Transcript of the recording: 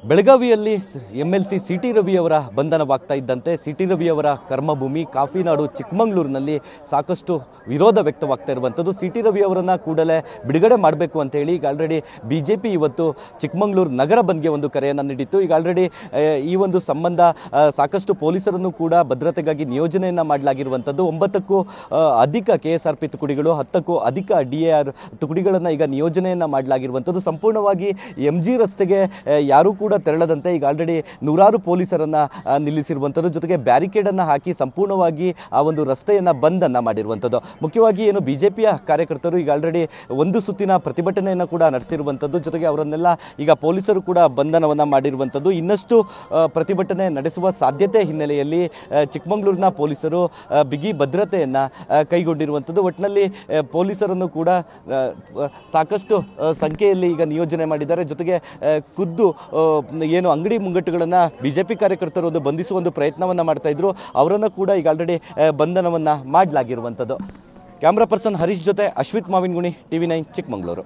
ಬೆಳಗಾವಿಯಲ್ಲಿ MLC city ರವಿಯವರ ಬಂಧನವಾಗ್ತಾ ಇದ್ದಂತೆ city ರವಿಯವರ ಕರ್ಮಭೂಮಿ ಕಾಫಿನಾಡು ಚಿಕ್ಕಮಗಳೂರಿನಲ್ಲಿ ಸಾಕಷ್ಟು ವಿರೋಧ ವ್ಯಕ್ತವಾಗ್ತಾ ಇರುವಂಥದ್ದು. ಸಿಟಿ ರವಿಯವರನ್ನ ಕೂಡಲೇ ಬಿಡುಗಡೆ ಮಾಡಬೇಕು ಅಂತ ಹೇಳಿ ಈಗ ಆಲ್ರೆಡಿ ಬಿಜೆಪಿ ಇವತ್ತು ಚಿಕ್ಕಮಗಳೂರು ನಗರ ಬಂದ್ಗೆ ಒಂದು ಕರೆಯನ್ನು ನೀಡಿತ್ತು. ಈಗ ಆಲ್ರೆಡಿ ಈ ಒಂದು ಸಂಬಂಧ ಸಾಕಷ್ಟು ಪೊಲೀಸರನ್ನು ಕೂಡ ಭದ್ರತೆಗಾಗಿ ನಿಯೋಜನೆಯನ್ನು ಮಾಡಲಾಗಿರುವಂಥದ್ದು. 9ಕ್ಕೂ ಅಧಿಕ KSRP ತುಕಡಿಗಳು 10ಕ್ಕೂ ಅಧಿಕ DAR ತುಕಡಿಗಳನ್ನು ಈಗ ನಿಯೋಜನೆಯನ್ನು ಮಾಡಲಾಗಿರುವಂಥದ್ದು. ಸಂಪೂರ್ಣವಾಗಿ MG ರಸ್ತೆಗೆ ಯಾರು ಕೂಡ ತೆರಳದಂತೆ ಈಗ ಆಲ್ರೆಡಿ ನೂರಾರು ಪೊಲೀಸರನ್ನ ನಿಲ್ಲಿಸಿರುವಂಥದ್ದು. ಜೊತೆಗೆ ಬ್ಯಾರಿಕೇಡನ್ನು ಹಾಕಿ ಸಂಪೂರ್ಣವಾಗಿ ಆ ಒಂದು ರಸ್ತೆಯನ್ನು ಬಂದನ್ನು ಮಾಡಿರುವಂಥದ್ದು. ಮುಖ್ಯವಾಗಿ ಏನು ಬಿಜೆಪಿಯ ಕಾರ್ಯಕರ್ತರು ಈಗ ಆಲ್ರೆಡಿ ಒಂದು ಸುತ್ತಿನ ಪ್ರತಿಭಟನೆಯನ್ನು ಕೂಡ ನಡೆಸಿರುವಂಥದ್ದು. ಜೊತೆಗೆ ಅವರನ್ನೆಲ್ಲ ಈಗ ಪೊಲೀಸರು ಕೂಡ ಬಂಧನವನ್ನು ಮಾಡಿರುವಂಥದ್ದು. ಇನ್ನಷ್ಟು ಪ್ರತಿಭಟನೆ ನಡೆಸುವ ಸಾಧ್ಯತೆ ಹಿನ್ನೆಲೆಯಲ್ಲಿ ಚಿಕ್ಕಮಗಳೂರಿನ ಪೊಲೀಸರು ಬಿಗಿ ಭದ್ರತೆಯನ್ನು ಕೈಗೊಂಡಿರುವಂಥದ್ದು. ಒಟ್ಟಿನಲ್ಲಿ ಪೊಲೀಸರನ್ನು ಕೂಡ ಸಾಕಷ್ಟು ಸಂಖ್ಯೆಯಲ್ಲಿ ಈಗ ನಿಯೋಜನೆ ಮಾಡಿದ್ದಾರೆ. ಜೊತೆಗೆ ಖುದ್ದು ಏನು ಅಂಗಡಿ ಮುಂಗಟ್ಟುಗಳನ್ನು ಬಿಜೆಪಿ ಕಾರ್ಯಕರ್ತರು ಒಂದು ಬಂಧಿಸುವ ಒಂದು ಪ್ರಯತ್ನವನ್ನು ಮಾಡ್ತಾ ಇದ್ರು, ಅವರನ್ನು ಕೂಡ ಈಗ ಆಲ್ರೆಡಿ ಬಂಧನವನ್ನು ಮಾಡಲಾಗಿರುವಂಥದ್ದು. ಕ್ಯಾಮ್ರಾ ಪರ್ಸನ್ ಹರೀಶ್ ಜೊತೆ ಅಶ್ವಿತ್ ಮಾವಿನಗುಣಿ, TV9 ಚಿಕ್ಕಮಗಳೂರು.